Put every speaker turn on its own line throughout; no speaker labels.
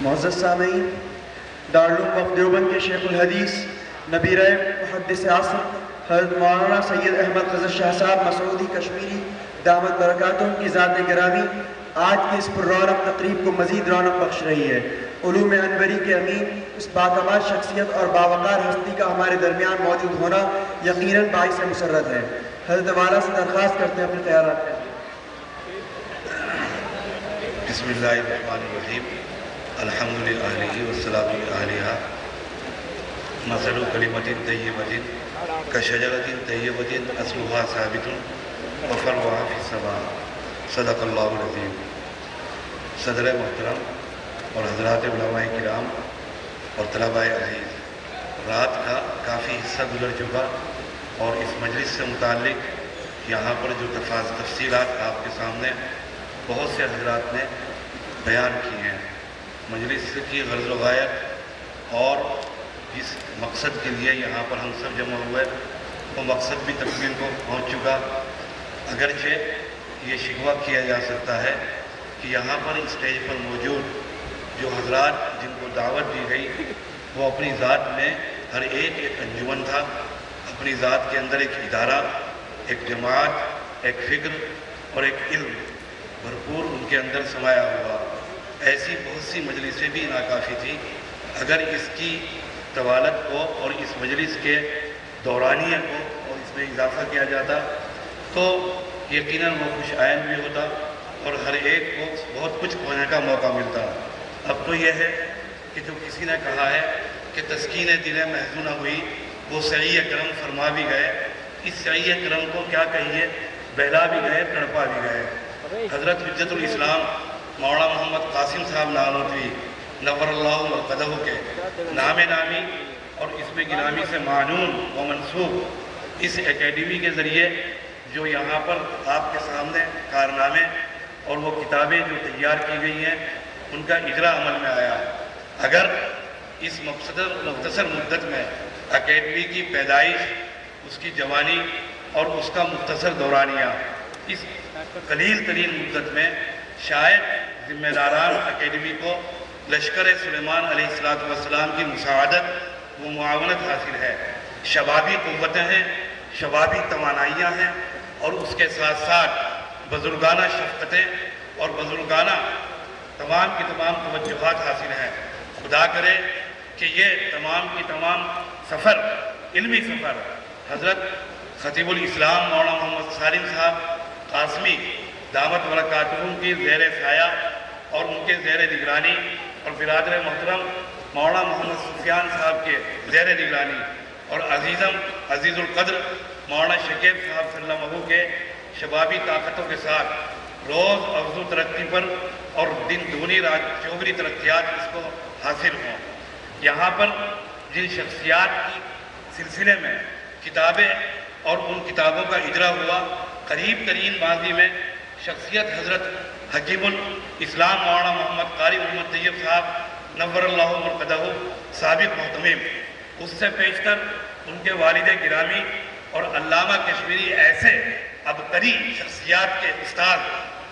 معزز سامعین، دارالعلوم وقف دیوبند کے شیخ الحدیث نبی محدث عصر حضرت مولانا سید احمد خضر شاہ صاحب مسعودی کشمیری دامت برکاتہم کی ذات گرامی آج کی اس پر رونق تقریب کو مزید رونق بخش رہی ہے۔ علوم انوری کے امین اس باکمال شخصیت اور باوقار ہستی کا ہمارے درمیان موجود ہونا یقیناً باعث مسرت ہے۔ حضرت والا سے درخواست کرتے ہیں اپنے خیالات کا۔
بسم اللہ الرحمن الرحیم، الحمد للہ والصلاۃ علیہ مثل کلمۃ طیبۃ کشجرۃ طیبۃ اصلها ثابت وفرعها فی السماء، صدق اللہ العظیم۔ صدر محترم اور حضرات علماء کرام اور طلباء عزیز، رات کا کافی حصہ گزر چکا اور اس مجلس سے متعلق یہاں پر جو تفصیلات آپ کے سامنے بہت سے حضرات نے بیان کی ہیں، مجلس کی غرض و غایت اور جس مقصد کے لیے یہاں پر ہم سب جمع ہوئے وہ مقصد بھی تکمیل کو پہنچ چکا۔ اگرچہ یہ شکوہ کیا جا سکتا ہے کہ یہاں پر اسٹیج پر موجود جو حضرات جن کو دعوت دی گئی وہ اپنی ذات میں ہر ایک انجمن تھا، اپنی ذات کے اندر ایک ادارہ، ایک جماعت، ایک فکر اور ایک علم بھرپور ان کے اندر سمایا ہوا۔ ایسی بہت سی مجلسیں بھی ناکافی تھی۔ اگر اس کی طوالت کو اور اس مجلس کے دورانیہ کو اور اس میں اضافہ کیا جاتا تو یقیناً وہ خوش آئند بھی ہوتا اور ہر ایک کو بہت کچھ کھونے کا موقع ملتا۔ اب تو یہ ہے کہ جو کسی نے کہا ہے کہ تسکین دل محزونہ ہوئی، وہ سعی کرم فرما بھی گئے۔ اس سعی کرم کو کیا کہیے، بہلا بھی گئے، تڑپا بھی گئے۔ حضرت حجت الاسلام مولانا محمد قاسم صاحب نانوتوی نور اللہ مرقدہ کے نام نامی اور اس میں گرامی سے معنون و منسوب اس اکیڈمی کے ذریعے جو یہاں پر آپ کے سامنے کارنامے اور وہ کتابیں جو تیار کی گئی ہیں ان کا اجرا عمل میں آیا۔ اگر اس مختصر مدت میں اکیڈمی کی پیدائش، اس کی جوانی اور اس کا مختصر دورانیہ، اس قلیل ترین مدت میں شاید ذمہ داران اکیڈمی کو لشکر سلیمان علیہ السلام کی مساعدت و معاونت حاصل ہے۔ شبابی قوتیں ہیں، شبابی توانائیاں ہیں اور اس کے ساتھ ساتھ بزرگانہ شفقتیں اور بزرگانہ تمام کی تمام توجہات حاصل ہیں۔ خدا کرے کہ یہ تمام کی تمام سفر، علمی سفر، حضرت خطیب الاسلام مولانا محمد سالم صاحب قاسمی دامت برکاتہم کی زیر سایہ اور ان کے زیر نگرانی اور برادر محترم مولانا محمد سفیان صاحب کے زیر نگرانی اور عزیز القدر مولانا شکیب صاحب صلی اللہ علیہ وسلم کے شبابی طاقتوں کے ساتھ روز افزو ترقی پر اور دن دگنی رات چوگنی ترقیات اس کو حاصل ہوں۔ یہاں پر جن شخصیات کی سلسلے میں کتابیں اور ان کتابوں کا اجرا ہوا، قریب ترین ماضی میں شخصیت حضرت حکیم الاسلام مولانا محمد قاری محمد طیب صاحب نور اللہ مرقدہ سابق محتمم، اس سے پیشتر ان کے والد گرامی اور علامہ کشمیری ایسے ابتری شخصیات کے استاد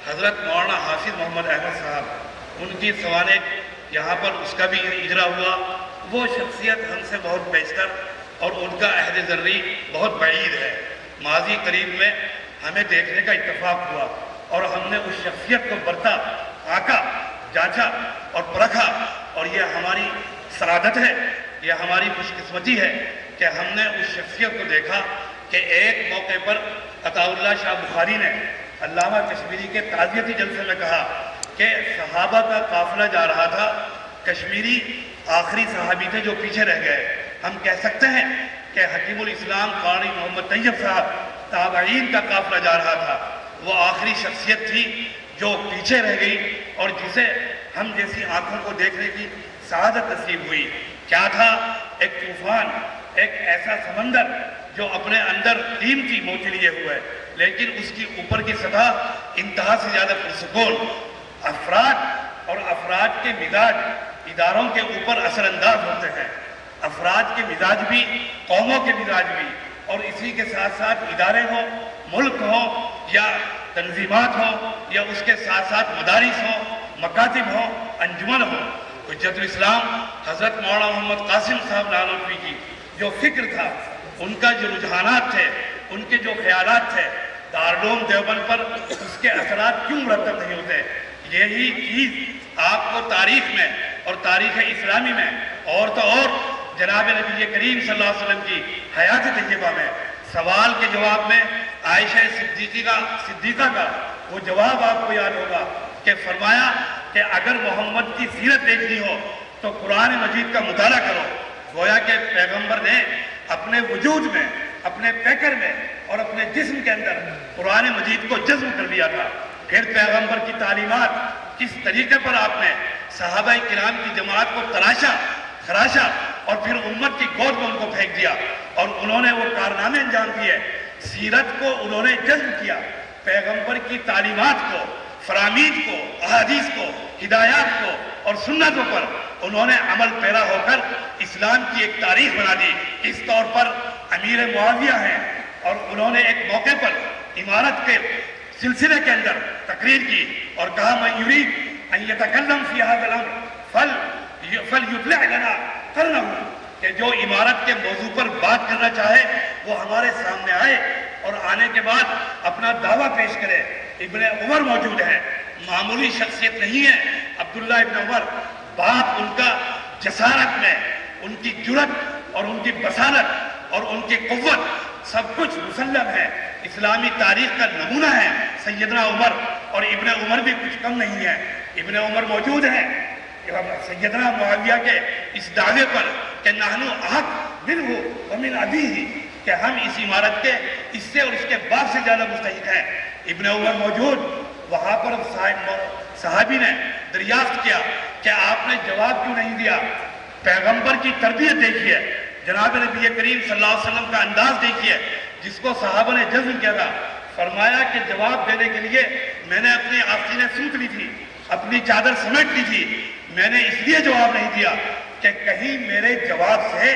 حضرت مولانا حافظ محمد احمد صاحب، ان کی سوانح یہاں پر اس کا بھی اجرا ہوا۔ وہ شخصیت ہم سے بہت بیشتر اور ان کا عہد ذری بہت بعید ہے۔ ماضی قریب میں ہمیں دیکھنے کا اتفاق ہوا اور ہم نے اس شخصیت کو برتا، آکا، جانچا اور پرکھا، اور یہ ہماری سعادت ہے، یہ ہماری خوش قسمتی ہے کہ ہم نے اس شخصیت کو دیکھا کہ ایک موقع پر عطا اللہ شاہ بخاری نے علامہ کشمیری کے تعزیتی جلسے میں کہا کہ صحابہ کا قافلہ جا رہا تھا، کشمیری آخری صحابی تھے جو پیچھے رہ گئے۔ ہم کہہ سکتے ہیں کہ حکیم الاسلام قاری محمد طیب صاحب تابعین کا قافلہ جا رہا تھا، وہ آخری شخصیت تھی جو پیچھے رہ گئی اور جسے ہم جیسی آنکھوں کو دیکھنے کی سعادت نصیب ہوئی۔ کیا تھا؟ ایک طوفان، ایک ایسا سمندر جو اپنے اندر قیمتی موتی لیے ہوئے، لیکن اس کی اوپر کی سطح انتہا سے زیادہ پرسکون۔ افراد اور افراد کے مزاج اداروں کے اوپر اثر انداز ہوتے ہیں، افراد کے مزاج بھی، قوموں کے مزاج بھی، اور اسی کے ساتھ ساتھ ادارے ہوں، ملک ہوں یا تنظیمات ہوں یا اس کے ساتھ ساتھ مدارس ہوں، مکاتب ہوں، انجمن ہوں، حجت الاسلام حضرت مولانا محمد قاسم صاحب نانوتوی کی جو فکر تھا، ان کا جو رجحانات تھے، ان کے جو خیالات تھے، دارالعلوم دیوبند پر اس کے اثرات کیوں مرتب نہیں ہوتے؟ یہی چیز آپ کو تاریخ میں اور تاریخ اسلامی میں اور تو اور جناب نبی کریم صلی اللہ علیہ وسلم کی حیات طیبہ میں سوال کے جواب میں عائشہ صدیقہ کا وہ جواب آپ کو یاد ہوگا کہ فرمایا کہ اگر محمد کی سیرت دیکھنی ہو تو قرآن مجید کا مطالعہ کرو۔ گویا کہ پیغمبر نے اپنے وجود میں، اپنے پیکر میں اور اپنے جسم کے اندر قرآن مجید کو جذب کر دیا تھا۔ پھر پیغمبر کی تعلیمات کس طریقے پر آپ نے صحابہ کرام کی جماعت کو تراشا، خراشا اور پھر امت کی گود میں ان کو پھینک دیا اور انہوں نے وہ کارنامے انجام دیے۔ سیرت کو انہوں نے جذب کیا، پیغمبر کی تعلیمات کو، فرامید کو، احادیث کو، ہدایات کو اور سنتوں پر انہوں نے عمل پیرا ہو کر اسلام کی ایک تاریخ بنا دی۔ اس طور پر امیر معاویہ ہیں اور انہوں نے ایک موقع پر امارت کے سلسلے کے اندر تقریر کی اور کہا من یرید ان یتکلم فی ھذا الامر فلیطلع لنا قرنہ، کہ جو امارت کے موضوع پر بات کرنا چاہے وہ ہمارے سامنے آئے اور آنے کے بعد اپنا دعویٰ پیش کرے۔ ابن عمر موجود ہیں، معمولی شخصیت نہیں ہے عبداللہ ابن عمر، بات ان کا جسارت میں، ان کی جرأت اور ان کی بصارت اور ان کی قوت سب کچھ مسلم ہے، اسلامی تاریخ کا نمونہ ہے سیدنا عمر، اور ابن عمر بھی کچھ کم نہیں ہے۔ ابن عمر موجود ہیں سیدنا معاویہ کے اس دعوے پر کہ نحن احق منہ ومن ابیہ، کہ ہم اس عمارت کے اس سے اور اس کے باپ سے زیادہ مستحق ہیں۔ ابن عمر موجود، وہاں پر صحابی نے دریافت کیا کہ آپ نے جواب کیوں نہیں دیا؟ پیغمبر کی تربیت دیکھیے، جناب نبی کریم صلی اللہ علیہ وسلم کا انداز دیکھیے جس کو صحابہ نے جذب کیا تھا۔ فرمایا کہ جواب دینے کے لیے میں نے اپنی آستینیں سوت لی تھی، اپنی چادر سمیٹ لی تھی، میں نے اس لیے جواب نہیں دیا کہ کہیں میرے جواب سے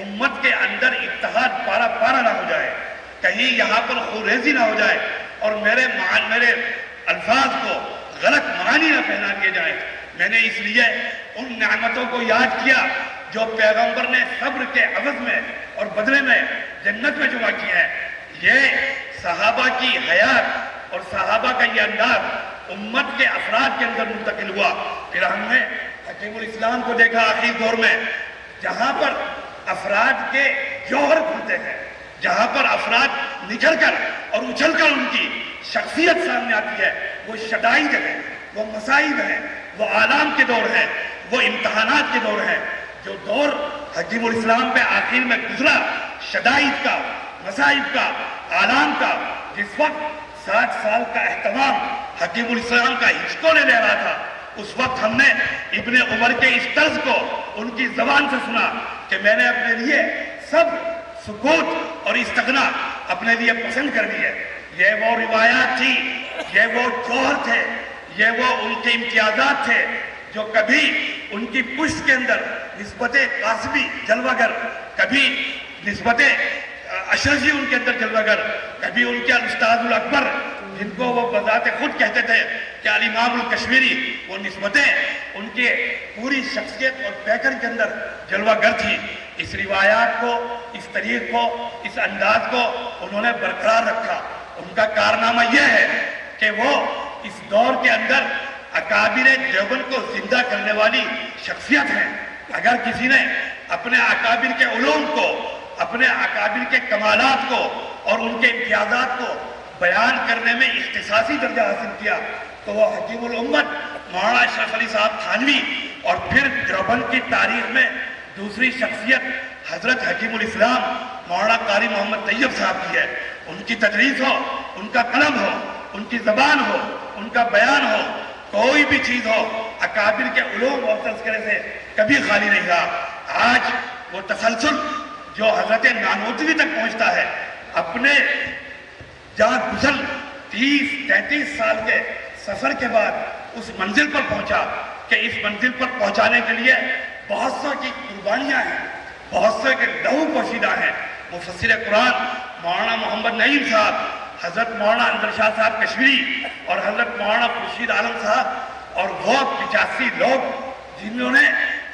امت کے اندر اتحاد پارا پارا نہ ہو جائے، کہیں یہاں پر خوریزی نہ ہو جائے اور میرے الفاظ کو غلط معانی نہ پہنا دیے جائیں۔ میں نے اس لیے ان نعمتوں کو یاد کیا جو پیغمبر نے صبر کے عوض میں اور بدلے میں جنت میں جمع کی ہے۔ یہ صحابہ کی حیات اور صحابہ کا یہ انداز امت کے افراد کے اندر منتقل ہوا۔ پھر ہم نے حکیم الاسلام کو دیکھا آخری دور میں، جہاں پر افراد کے جوہر کھلتے ہیں، جہاں پر افراد نکھر کر اور اچھل کر ان کی شخصیت سامنے آتی ہے، وہ شدائد ہیں، وہ مصائب ہیں، وہ آلام کے دور ہیں، وہ امتحانات کے دور ہیں۔ جو دور حکیم الاسلام پہ آخر میں گزرا، شدائد کا، مصائب کا، آلام کا، جس وقت 60 سال کا اہتمام حکیم الاسلام کا ہچکو لے رہا تھا، اس وقت ہم نے ابن عمر کے اس طرز کو ان کی زبان سے سنا کہ میں نے اپنے لیے صبر، سکوت اور استغنا اپنے لیے پسند کر دی ہے۔ یہ وہ روایات تھی، یہ وہ جوہر تھے، یہ وہ ان کے امتیازات تھے جو کبھی ان کی پشت کے اندر نسبت قاسمی جلوہ گر، کبھی نسبت اشرفی ان کے اندر جلوہ گر، کبھی ان کے الاستاذ الاکبر جن کو وہ بذات خود کہتے تھے کہ الامام الکشمیری، وہ نسبتیں ان کے پوری شخصیت اور پیکر کے اندر جلوہ گر تھی۔ اس روایات کو، اس طریق کو، اس انداز کو انہوں نے برقرار رکھا۔ ان کا کارنامہ یہ ہے کہ وہ اس دور کے اندر اکابر دیوبند کو زندہ کرنے والی شخصیت ہیں۔ اگر کسی نے اپنے اکابر کے علوم کو، اپنے اکابر کے کمالات کو اور ان کے امتیازات کو بیان کرنے میں اختصاصی درجہ حاصل کیا تو وہ حکیم الامت مولانا اشرف علی صاحب تھانوی، اور پھر دیوبند کی تاریخ میں دوسری شخصیت حضرت حکیم الاسلام مولانا قاری محمد طیب صاحب کی ہے۔ ان کی تدریس ہو، ان کا قلم ہو، ان کی زبان ہو، ان کا بیان ہو، کوئی بھی چیز ہو، اکابر کے علوم اور تذکرے سے کبھی خالی نہیں رہا۔ آج وہ تسلسل جو حضرت نانوتوی تک پہنچتا ہے، اپنے جہاں گزر 30-33 سال کے سفر کے بعد اس منزل پر پہنچا کہ اس منزل پر پہنچانے کے لیے بہت سو کی قربانیاں ہیں، بہت سو کے لہو پوشیدہ ہیں۔ مفسر قرآن مولانا محمد نعیم صاحب، حضرت مولانا اندر شاہ صاحب کشمیری اور حضرت مولانا خورشید عالم صاحب اور وہ 85 لوگ جنہوں نے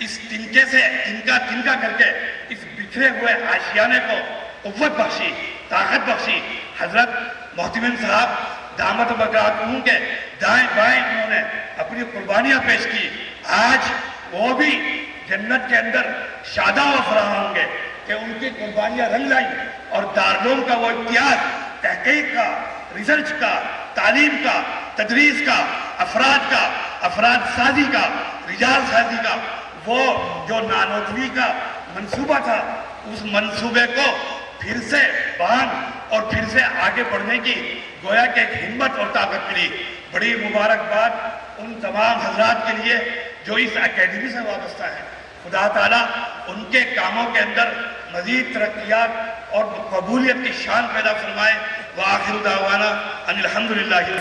اس تنکے سے تنکا کر کے اس بکھرے ہوئے آشیانے کو قوت بخشی، طاقت بخشی۔ حضرت محتمم صاحب دامت برکاتہم کے دائیں بائیں انہوں نے اپنی قربانیاں پیش کی۔ آج وہ بھی جنت کے اندر شاداں و فراہ ہوں گے کہ ان کی قربانیاں رنگ لائیں، اور دارالعلوم کا وہ امتیاز تحقیق کا، ریسرچ کا، تعلیم کا، تدریس کا، افراد سازی کا، رجال سازی کا، وہ جو نانوتوی کا منصوبہ تھا، اس منصوبے کو پھر سے باندھ اور پھر سے آگے بڑھنے کی گویا کہ ایک ہمت اور طاقت ملی۔ بڑی مبارکباد ان تمام حضرات کے لیے جو اس اکیڈمی سے وابستہ ہیں۔ خدا تعالیٰ ان کے کاموں کے اندر مزید ترقیات اور قبولیت کی شان پیدا فرمائے۔ وآخر دعوانا ان الحمدللہ۔